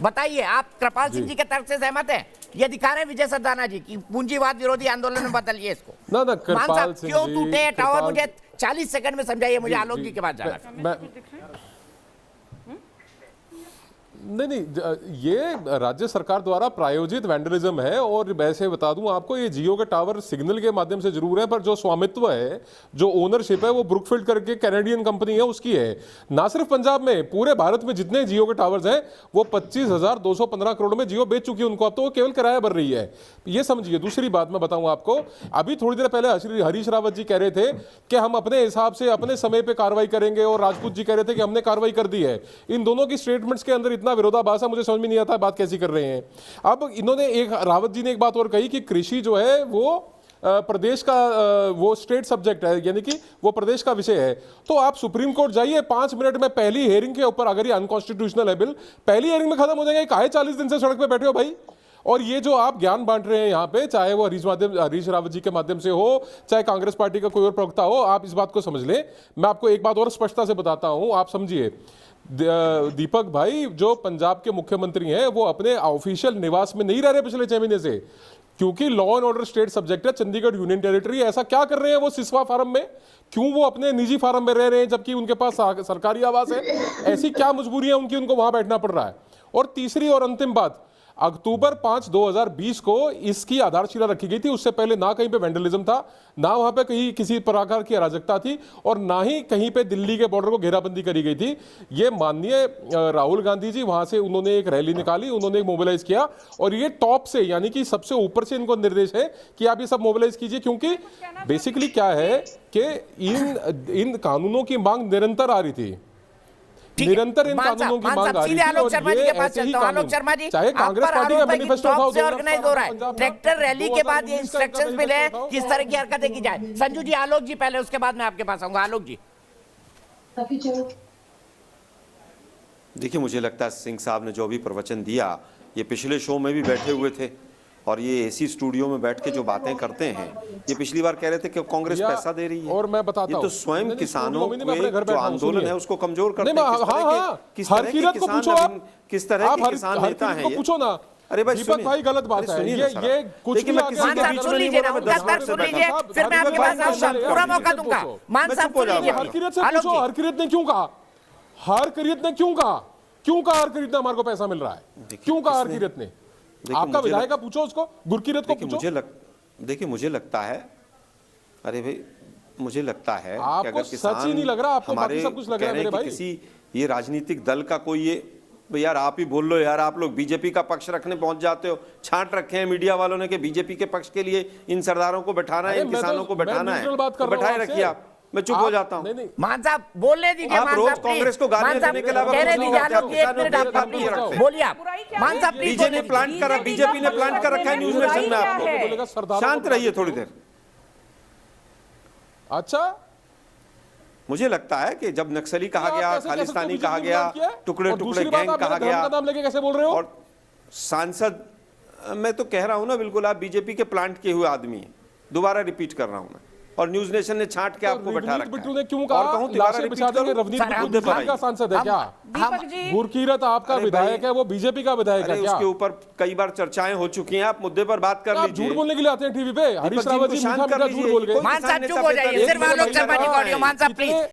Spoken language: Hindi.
बताइए, आप कृपाल सिंह जी के तर्क से सहमत हैं? ये दिखा रहे हैं विजय सरदाना जी की पूंजीवाद विरोधी आंदोलन में बदलिए इसको। ना मान कृपाल साहब सिंह क्यों जी, टूटे टावर, मुझे 40 सेकंड में समझाइए, मुझे आलोक जी के पास जाना है। नहीं, ये राज्य सरकार द्वारा प्रायोजित वैंडलिज्म है। और वैसे बता दूं आपको, ये जियो के टावर सिग्नल के माध्यम से जरूर है, पर जो स्वामित्व है, जो ओनरशिप है, वो ब्रुकफील्ड करके कैनेडियन कंपनी है, उसकी है। ना सिर्फ पंजाब में, पूरे भारत में जितने जियो के टावर्स हैं, वो 25,215 करोड़ में जियो बेच चुकी है उनको। अब तो वो केवल किराया भर रही है, ये समझिए। दूसरी बात मैं बताऊं आपको, अभी थोड़ी देर पहले हरीश रावत जी कह रहे थे कि हम अपने हिसाब से अपने समय पे कार्रवाई करेंगे, और राजपूत जी कह रहे थे कि हमने कार्रवाई कर दी है। इन दोनों की स्टेटमेंट्स के अंदर इतना विरोधाभास है, मुझे समझ में नहीं आता बात कैसी कर रहे हैं। अब इन्होंने रावत जी ने एक बात और कही कि कृषि जो है वो प्रदेश का वो स्टेट सब्जेक्ट है, यानी कि वो प्रदेश का विषय है। तो आप सुप्रीम कोर्ट जाइए, 5 मिनट में पहली हियरिंग के ऊपर, अगर ये अनकॉन्स्टिट्यूशनल है बिल, पहली हियरिंग में खत्म हो जाएगा। काहे 40 दिन से सड़क पे बैठे हो भाई? और ये जो आप ज्ञान बांट रहे हैं यहाँ पे, चाहे वो हरीश रावत जी के माध्यम से हो, चाहे कांग्रेस पार्टी का कोई और प्रवक्ता हो, आप इस बात को समझ लें। मैं आपको एक बात और स्पष्टता से बताता हूं, आप समझिए। दीपक भाई जो पंजाब के मुख्यमंत्री हैं, वो अपने ऑफिशियल निवास में नहीं रह रहे पिछले 6 महीने से, क्योंकि law and order state subject है, चंडीगढ़ यूनियन टेरिटरी। ऐसा क्या कर रहे हैं वो सिसवा फार्म में? क्यों वो अपने निजी फार्म में रह रहे हैं जबकि उनके पास सरकारी आवास है? ऐसी क्या मजबूरी है उनकी, उनको वहां बैठना पड़ रहा है? और तीसरी और अंतिम बात, अक्टूबर 5, 2020 को इसकी आधारशिला रखी गई थी। उससे पहले ना कहीं पे वैंडलिज्म था, ना वहां पे कहीं किसी प्रकार की अराजकता थी, और ना ही कहीं पे दिल्ली के बॉर्डर को घेराबंदी करी गई थी। ये माननीय राहुल गांधी जी वहां से उन्होंने एक रैली निकाली, उन्होंने मोबिलाइज किया, और ये टॉप से, यानी कि सबसे ऊपर से इनको निर्देश है कि आप ये सब मोबिलाइज कीजिए। क्योंकि बेसिकली क्या है कि इन कानूनों की मांग निरंतर आ रही थी, निरंतर इन कानूनों की मांग आ रही थी। आलोक शर्मा जी के पास चलता हूं। आलोक शर्मा जी, चाहे कांग्रेस पार्टी का मैनिफेस्टो था, से ऑर्गेनाइज हो रहा है, ट्रैक्टर रैली के बाद ये इंस्ट्रक्शंस मिले हैं किस तरह की हरकतें की जाए। संजू जी, आलोक जी पहले, उसके बाद मैं आपके पास आऊंगा। आलोक जी, देखिए, मुझे लगता है सिंह साहब ने जो भी प्रवचन दिया, ये पिछले शो में भी बैठे हुए थे, और ये एसी स्टूडियो में बैठ के जो बातें करते हैं, ये पिछली बार कह रहे थे कि कांग्रेस पैसा दे रही है। और मैं बताता हूं, ये तो स्वयं किसानों के जो आंदोलन है उसको कमजोर करते हैं। किस तरह के किसान नेता हैं, पूछो ना। अरे भाई, दीपक भाई, गलत बात है ये कुछ भी। फिर मैं आपके पास आऊंगा, पूरा मौका दूंगा। मान साहब हरकिरत से पूछो, हरकिरत ने क्यों कहा? हरकिरत ने क्यों कहा? क्यों कहा हरकिरत ने हमारे को पैसा मिल रहा है? क्यों कहा हरकिरत ने? आपका विधायक पूछो उसको, गुरकीरत को पूछो। देखिए, मुझे लगता है, अरे भाई, मुझे लगता है कि अगर सच ही नहीं लग रहा आपको, हमारे सब कुछ लग रहा है मेरे भाई, किसी ये राजनीतिक दल का कोई ये, यार आप ही बोल लो यार, आप लोग बीजेपी का पक्ष रखने पहुंच जाते हो। छांट रखे हैं मीडिया वालों ने कि बीजेपी के पक्ष के लिए इन सरदारों को बैठाना है, इन किसानों को बैठाना है, तो बैठाए रखिए आप। मैं चुप हो जाता हूँ। मान साहब बोलने दीजिए। आप रोज कांग्रेस को गालियां देने के अलावा बोलिए आप। मान साहब, बीजेपी ने प्लांट कर रखा है न्यूज नेशन में आपको। शांत रहिए थोड़ी देर। अच्छा, मुझे लगता है कि जब नक्सली कहा गया, खालिस्तानी कहा गया, टुकड़े टुकड़े गैंग कहा गया, नाम लेके कैसे बोल रहे हो? और सांसद, मैं तो कह रहा हूं ना, बिल्कुल आप बीजेपी के प्लांट किए हुए आदमी हैं। दोबारा रिपीट कर रहा हूं मैं, और न्यूज नेशन ने छांट के आपको बैठा रखा है। ने क्यों कहा? और कहूं दोबारा रिपीट करूं? रवनीत बिट्टू का सांसद है क्या? गुरकीरत आपका विधायक है, वो बीजेपी का विधायक है क्या? उसके ऊपर कई बार चर्चाएं हो चुकी हैं, आप मुद्दे पर बात कर लीजिए। झूठ बोलने के लिए आते हैं टीवी पे। हरीश रावत जी मीठा मीठा झूठ बोल गए। मान साहब चुप हो जाइए, सिर्फ आलोक शर्मा जी को ऑडियो। मान साहब प्लीज।